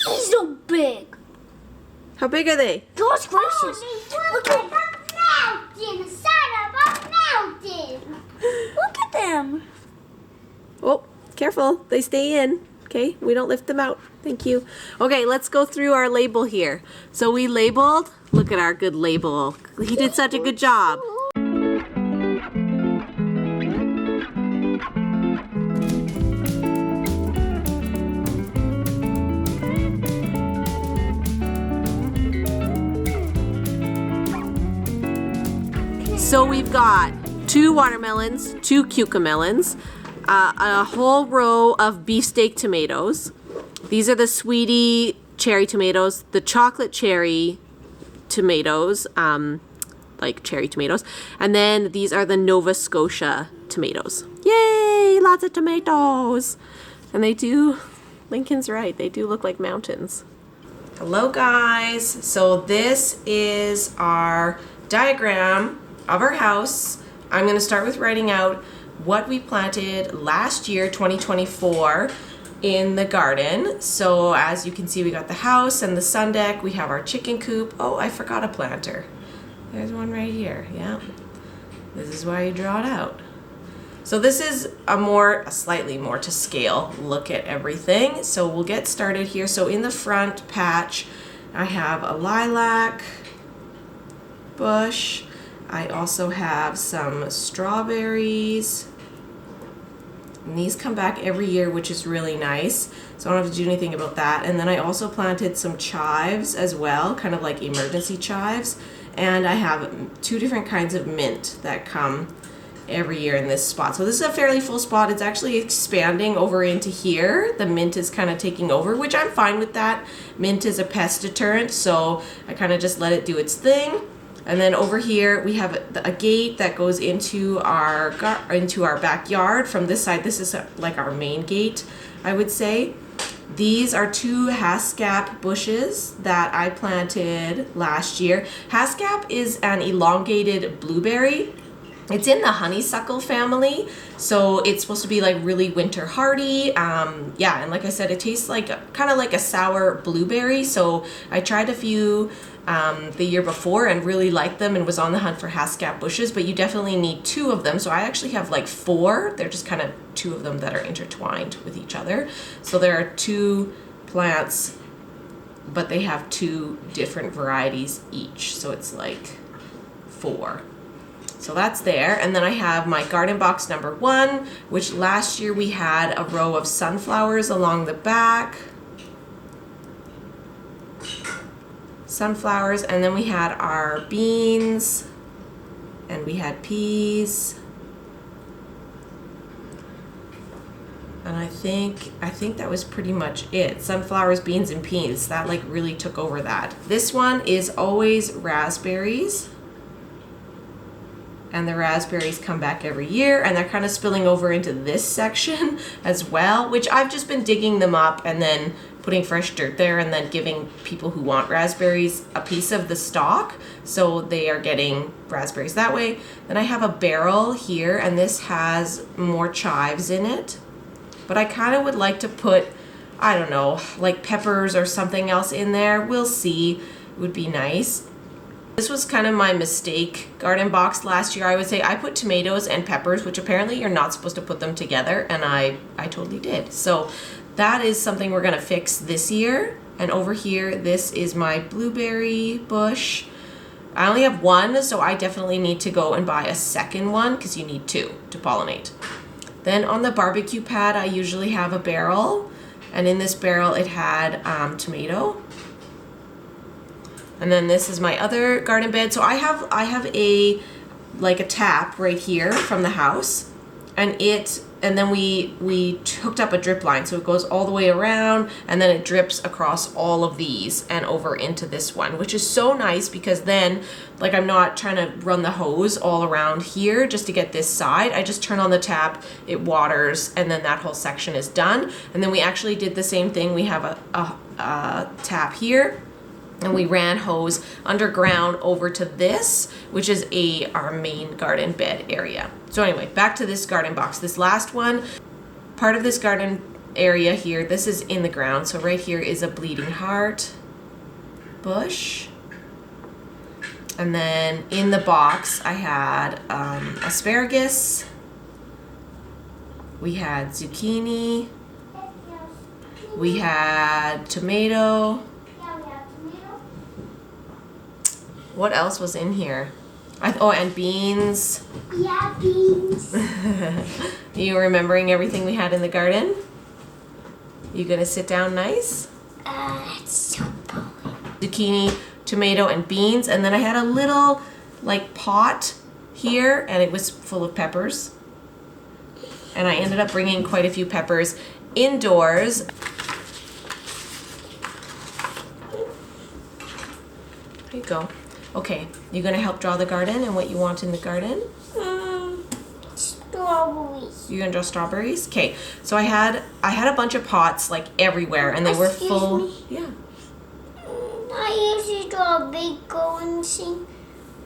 He's so big. How big are they? Gosh gracious. Look at a mountain, son of a mountain. Look at them. Oh, careful. They stay in. Okay, we don't lift them out. Thank you. Okay, let's go through our label here. So we labeled. Look at our good label. He did such a good job. So we've got 2 watermelons, 2 cucamelons, a whole row of beefsteak tomatoes. These are the sweetie cherry tomatoes, the chocolate cherry tomatoes, like cherry tomatoes, and then these are the Nova Scotia tomatoes. Yay, lots of tomatoes. And they do, Lincoln's right, they do look like mountains. Hello guys, so this is our diagram of our house. I'm going to start with writing out what we planted last year, 2024, in the garden. So as you can see, we got the house and the sun deck. We have our chicken coop. Oh, I forgot a planter. There's one right here. Yeah, this is why you draw it out. So this is a slightly more to scale look at everything. So we'll get started here. So in the front patch, I have a lilac bush. I also have some strawberries, and these come back every year, which is really nice, so I don't have to do anything about that. And then I also planted some chives as well, kind of like emergency chives, and I have 2 different kinds of mint that come every year in this spot. So this is a fairly full spot. It's actually expanding over into here. The mint is kind of taking over, which I'm fine with that. Mint is a pest deterrent, so I kind of just let it do its thing. And then over here we have a gate that goes into our backyard from this side. This is like our main gate, I would say. These are 2 haskap bushes that I planted last year. Haskap is an elongated blueberry. It's in the honeysuckle family, so it's supposed to be like really winter hardy. Yeah, and like I said, it tastes like kind of like a sour blueberry. So I tried a few the year before and really liked them and was on the hunt for haskap bushes, but you definitely need 2 of them. So I actually have like 4. They're just kind of 2 of them that are intertwined with each other. So there are 2 plants, but they have 2 different varieties each. So it's like 4. So that's there. And then I have my garden box number 1, which last year we had a row of sunflowers along the back. Sunflowers, and then we had our beans, and we had peas. And I think that was pretty much it. Sunflowers, beans, and peas. That like really took over that. This one is always raspberries. And the raspberries come back every year, and they're kind of spilling over into this section as well, which I've just been digging them up and then putting fresh dirt there and then giving people who want raspberries a piece of the stalk, so they are getting raspberries that way. Then I have a barrel here, and this has more chives in it, but I kind of would like to put, I don't know, like peppers or something else in there. We'll see. It would be nice. This was kind of my mistake garden box last year. I would say I put tomatoes and peppers, which apparently you're not supposed to put them together, and I totally did. So that is something we're gonna fix this year. And over here, this is my blueberry bush. I only have 1, so I definitely need to go and buy a second one because you need 2 to pollinate. Then on the barbecue pad, I usually have a barrel, and in this barrel it had tomato. And then this is my other garden bed. So I have a tap right here from the house, and then we hooked up a drip line, so it goes all the way around, and then it drips across all of these and over into this one, which is so nice because then like I'm not trying to run the hose all around here just to get this side. I just turn on the tap, it waters, and then that whole section is done. And then we actually did the same thing. We have a tap here, and we ran hose underground over to this, which is our main garden bed area. So anyway, back to this garden box. This last one, part of this garden area here. This is in the ground. So right here is a bleeding heart bush. And then in the box, I had asparagus. We had zucchini. We had tomato. What else was in here? Oh, and beans. Yeah, beans. You remembering everything we had in the garden? You gonna sit down nice? It's so boring. Zucchini, tomato, and beans. And then I had a little like pot here, and it was full of peppers. And I ended up bringing quite a few peppers indoors. There you go. Okay, you gonna help draw the garden and what you want in the garden? Strawberries. You're gonna draw strawberries? Okay, so I had a bunch of pots like everywhere, and they were Excuse full. me? Yeah. I usually draw a big golden thing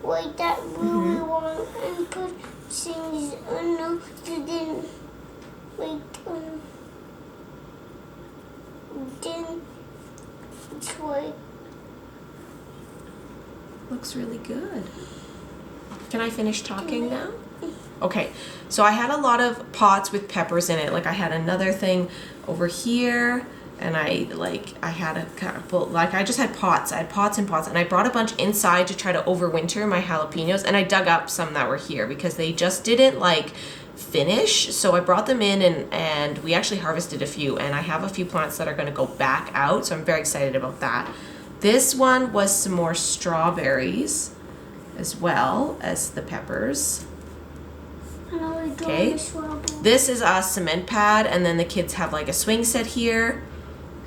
like that really long and put things. Oh no, you didn't. Like didn't try. Looks really good. Can I finish talking now? Okay, so I had a lot of pots with peppers in it. Like I had another thing over here, and I had a couple, like I just had pots. I had pots and pots, and I brought a bunch inside to try to overwinter my jalapenos, and I dug up some that were here because they just didn't like finish. So I brought them in, and we actually harvested a few, and I have a few plants that are gonna go back out, so I'm very excited about that. This one was some more strawberries as well as the peppers. Okay. This is a cement pad, and then the kids have like a swing set here.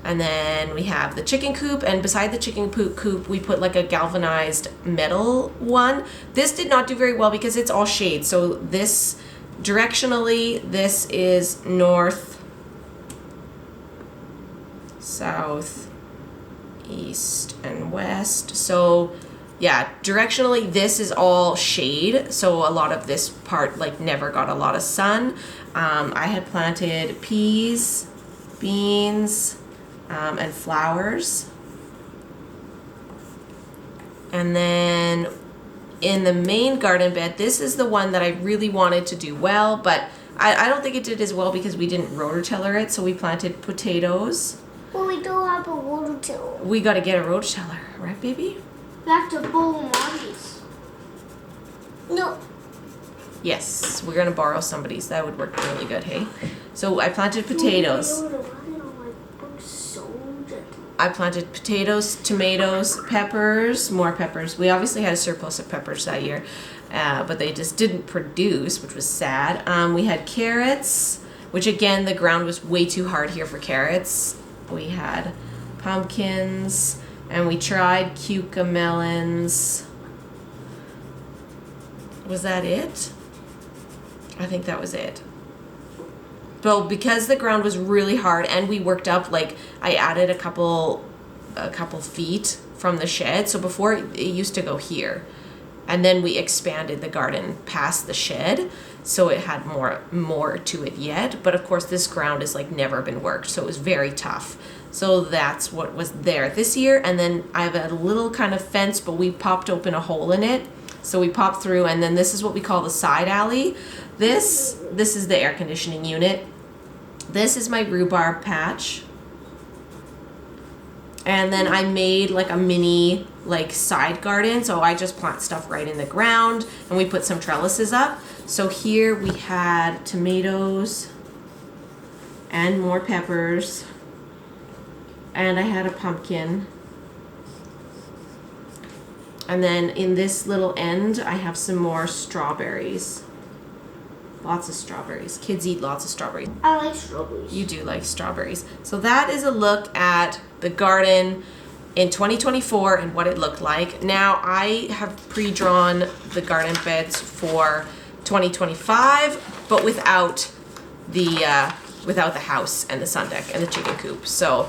And then we have the chicken coop, and beside the chicken coop, we put like a galvanized metal one. This did not do very well because it's all shade. So this, directionally, this is north, south, east, and west. So yeah, directionally this is all shade, so a lot of this part like never got a lot of sun. I had planted peas, beans, and flowers. And then in the main garden bed, this is the one that I really wanted to do well, but I don't think it did as well because we didn't rototiller it, so we planted potatoes. Well, we don't have a rototiller. We got to get a rototiller, right, baby? We have to borrow mommy's. No. Yes, we're gonna borrow somebody's. That would work really good, hey? So I planted potatoes. I planted potatoes, tomatoes, peppers, more peppers. We obviously had a surplus of peppers that year, but they just didn't produce, which was sad. We had carrots, which again, the ground was way too hard here for carrots. We had pumpkins, and we tried cucamelons. Was that it? I think that was it. Well, because the ground was really hard and we worked up, like I added a couple feet from the shed. So before it used to go here, and then we expanded the garden past the shed, so it had more to it yet. But of course, this ground has like never been worked, so it was very tough. So that's what was there this year. And then I have a little kind of fence, but we popped open a hole in it. So we popped through, and then this is what we call the side alley. This is the air conditioning unit. This is my rhubarb patch. And then I made like a mini like side garden. So I just plant stuff right in the ground, and we put some trellises up. So here we had tomatoes and more peppers. And I had a pumpkin. And then in this little end, I have some more strawberries. Lots of strawberries. Kids eat lots of strawberries. I like strawberries. You do like strawberries. So that is a look at the garden in 2024 and what it looked like. Now I have pre-drawn the garden beds for 2025, but without the house and the sun deck and the chicken coop. So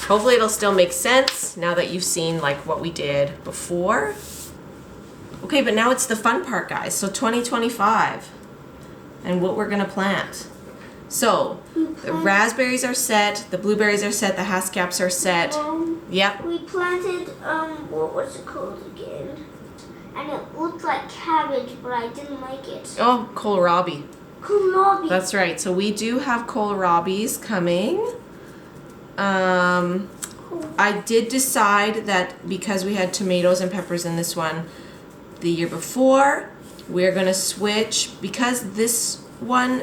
hopefully it'll still make sense now that you've seen like what we did before. Okay, but now it's the fun part, guys. So 2025 and what we're gonna plant. So the raspberries are set, the blueberries are set, the hascaps are set. Yep. We planted, what was it called again? And it looked like cabbage, but I didn't like it. Oh, kohlrabi. Kohlrabi. That's right. So we do have kohlrabis coming. I did decide that because we had tomatoes and peppers in this one the year before, we're gonna switch because this one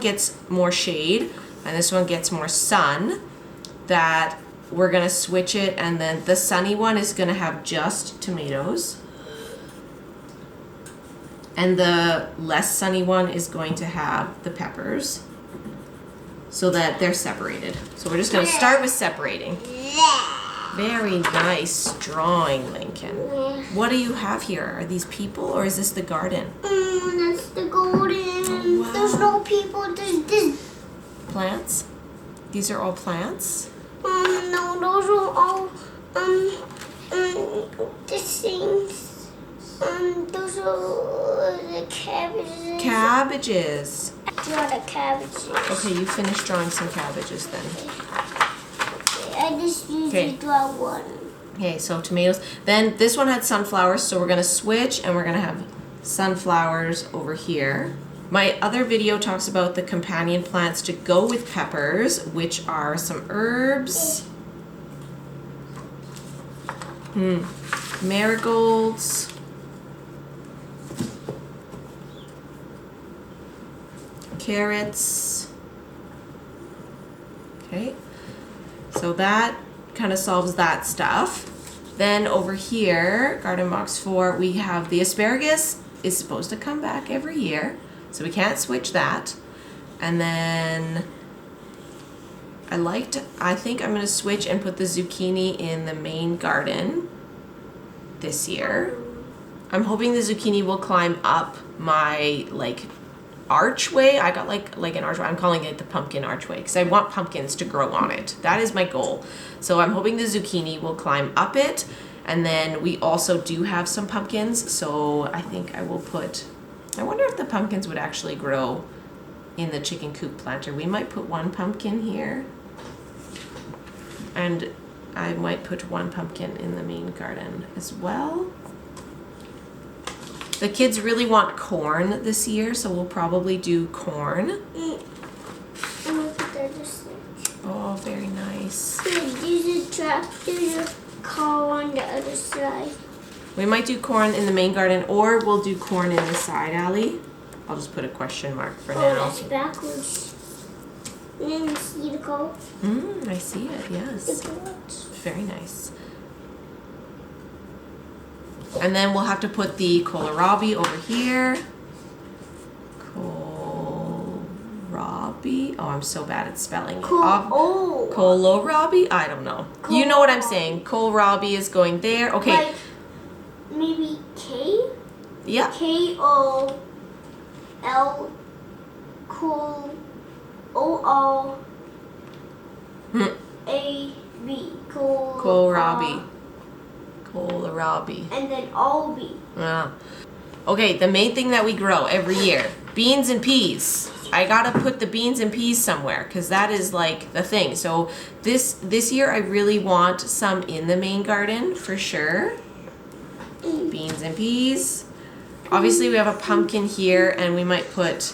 gets more shade and this one gets more sun, that we're gonna switch it, and then the sunny one is gonna have just tomatoes and the less sunny one is going to have the peppers, so that they're separated. So we're just gonna start with separating. Very nice drawing, Lincoln. What do you have here? Are these people or is this the garden? That's the garden. Oh, wow. There's no people. There's this. Plants? These are all plants? No, those are all the things. Those are the cabbages. Cabbages. Draw the cabbages. Okay, you finished drawing some cabbages then. I just usually draw one. Okay, so tomatoes. Then this one had sunflowers, so we're gonna switch and we're gonna have sunflowers over here. My other video talks about the companion plants to go with peppers, which are some herbs. Marigolds. Carrots. Okay, so that kind of solves that stuff. Then over here, garden box 4, we have the asparagus is supposed to come back every year, so we can't switch that. And then I think I'm gonna switch and put the zucchini in the main garden this year. I'm hoping the zucchini will climb up my archway. I got like an archway. I'm calling it the pumpkin archway because I want pumpkins to grow on it. That is my goal. So I'm hoping the zucchini will climb up it. And then we also do have some pumpkins. So I think I will I wonder if the pumpkins would actually grow in the chicken coop planter. We might put one pumpkin here. And I might put one pumpkin in the main garden as well. The kids really want corn this year, so we'll probably do corn. Oh, very nice. There's a tractor, a car on the other side. We might do corn in the main garden, or we'll do corn in the side alley. I'll just put a question mark for now. That's backwards. And then you see the car. I see it, yes. Very nice. And then we'll have to put the kohlrabi over here. Kohlrabi. Oh, I'm so bad at spelling it. Kohlrabi? I don't know. You know what I'm saying. Kohlrabi is going there. Okay. Like maybe K? Yeah. K-O-L O-O-A-B. Kohlrabi. Kohlrabi. And then O-B. Yeah. Okay, the main thing that we grow every year, beans and peas. I gotta put the beans and peas somewhere because that is like the thing. So this year I really want some in the main garden for sure. Beans and peas. Obviously we have a pumpkin here and we might put,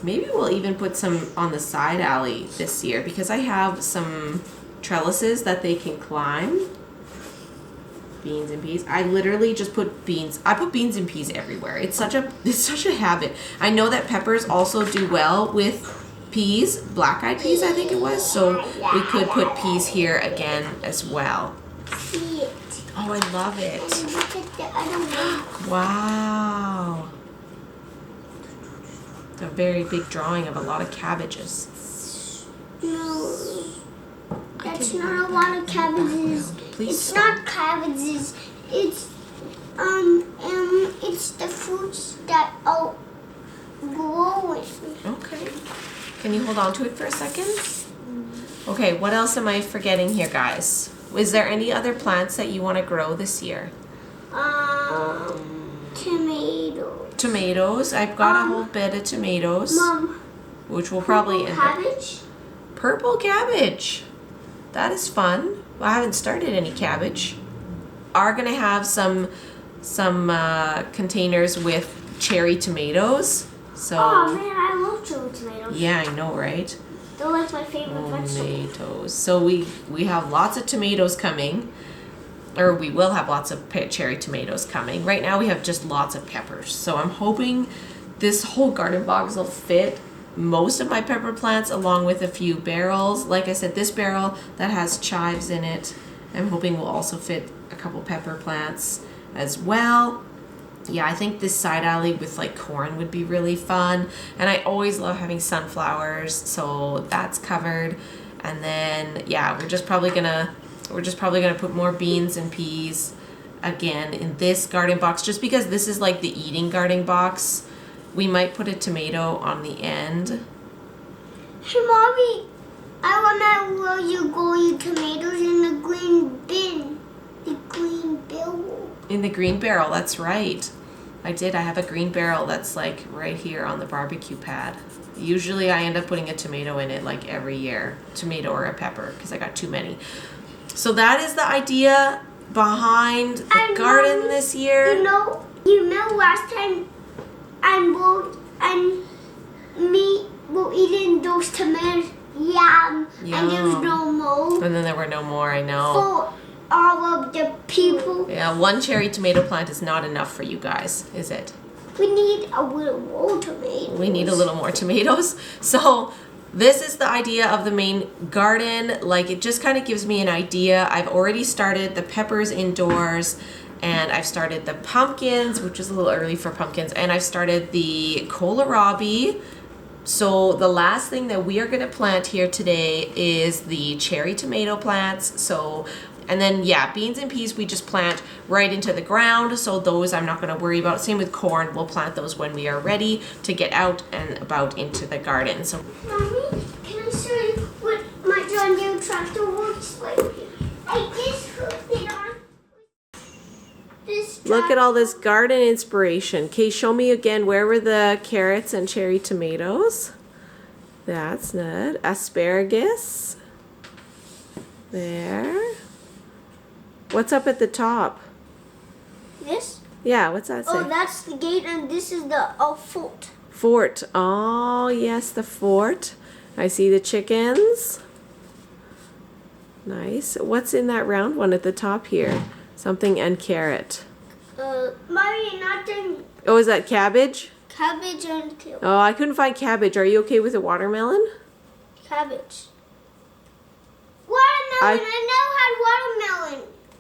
maybe we'll even put some on the side alley this year because I have some trellises that they can climb. Beans and peas. I literally just put beans. I put beans and peas everywhere. It's such a habit. I know that peppers also do well with peas, black-eyed peas I think it was, so we could put peas here again as well. See it. Oh, I love it. Look at the other one. Wow. A very big drawing of a lot of cabbages. No. That's not a lot of cabbages. Please It's stop. not cabbages. It's the fruits that are growing. Okay. Can you hold on to it for a second? Okay, what else am I forgetting here, guys? Is there any other plants that you want to grow this year? Tomato. tomatoes. I've got a whole bed of tomatoes, Mom, which will probably end up. cabbage? Purple cabbage. That is fun. Well, I haven't started any cabbage. Are gonna have some containers with cherry tomatoes. So. Oh man, I love cherry tomatoes. Yeah, I know, right? They're like my favorite vegetable. Tomatoes. So we have lots of tomatoes coming, or we will have lots of cherry tomatoes coming. Right now we have just lots of peppers. So I'm hoping this whole garden box will fit most of my pepper plants along with a few barrels. Like I said, this barrel that has chives in it, I'm hoping will also fit a couple pepper plants as well. Yeah, I think this side alley with like corn would be really fun. And I always love having sunflowers, so that's covered. And then yeah, we're just probably gonna put more beans and peas again in this garden box, just because this is like the eating garden box. We might put a tomato on the end. Hey, Mommy, I remember where you grow your tomatoes in the green bin. The green barrel. In the green barrel, that's right. I did. I have a green barrel that's like right here on the barbecue pad. Usually I end up putting a tomato in it like every year. Tomato or a pepper, because I got too many. So that is the idea behind the garden this year. You know last time and me were eating those tomatoes, yum, and there was no more. And then there were no more, I know. For all of the people. Yeah, one cherry tomato plant is not enough for you guys, is it? We need a little more tomatoes. We need a little more tomatoes. So this is the idea of the main garden. Like, it just kind of gives me an idea. I've already started the peppers indoors, and I've started the pumpkins, which is a little early for pumpkins, and I've started the kohlrabi. So the last thing that we are going to plant here today is the cherry tomato plants. So, and then yeah, beans and peas we just plant right into the ground. So those I'm not going to worry about. Same with corn. We'll plant those when we are ready to get out and about into the garden. So, Mommy, can I show you what my John Deere tractor works like? I just hooked it on. look at all this garden inspiration. Okay, show me again, where were the carrots and cherry tomatoes? That's good. Asparagus. There. What's up at the top? This? Yeah, what's that say? Oh, that's the gate, and this is the fort. Fort. Oh, yes, the fort. I see the chickens. Nice. What's in that round one at the top here? Something and carrot. Mommy, nothing. Oh, is that cabbage? Cabbage and kale. Oh, I couldn't find cabbage. Are you okay with a watermelon? Cabbage. Watermelon, I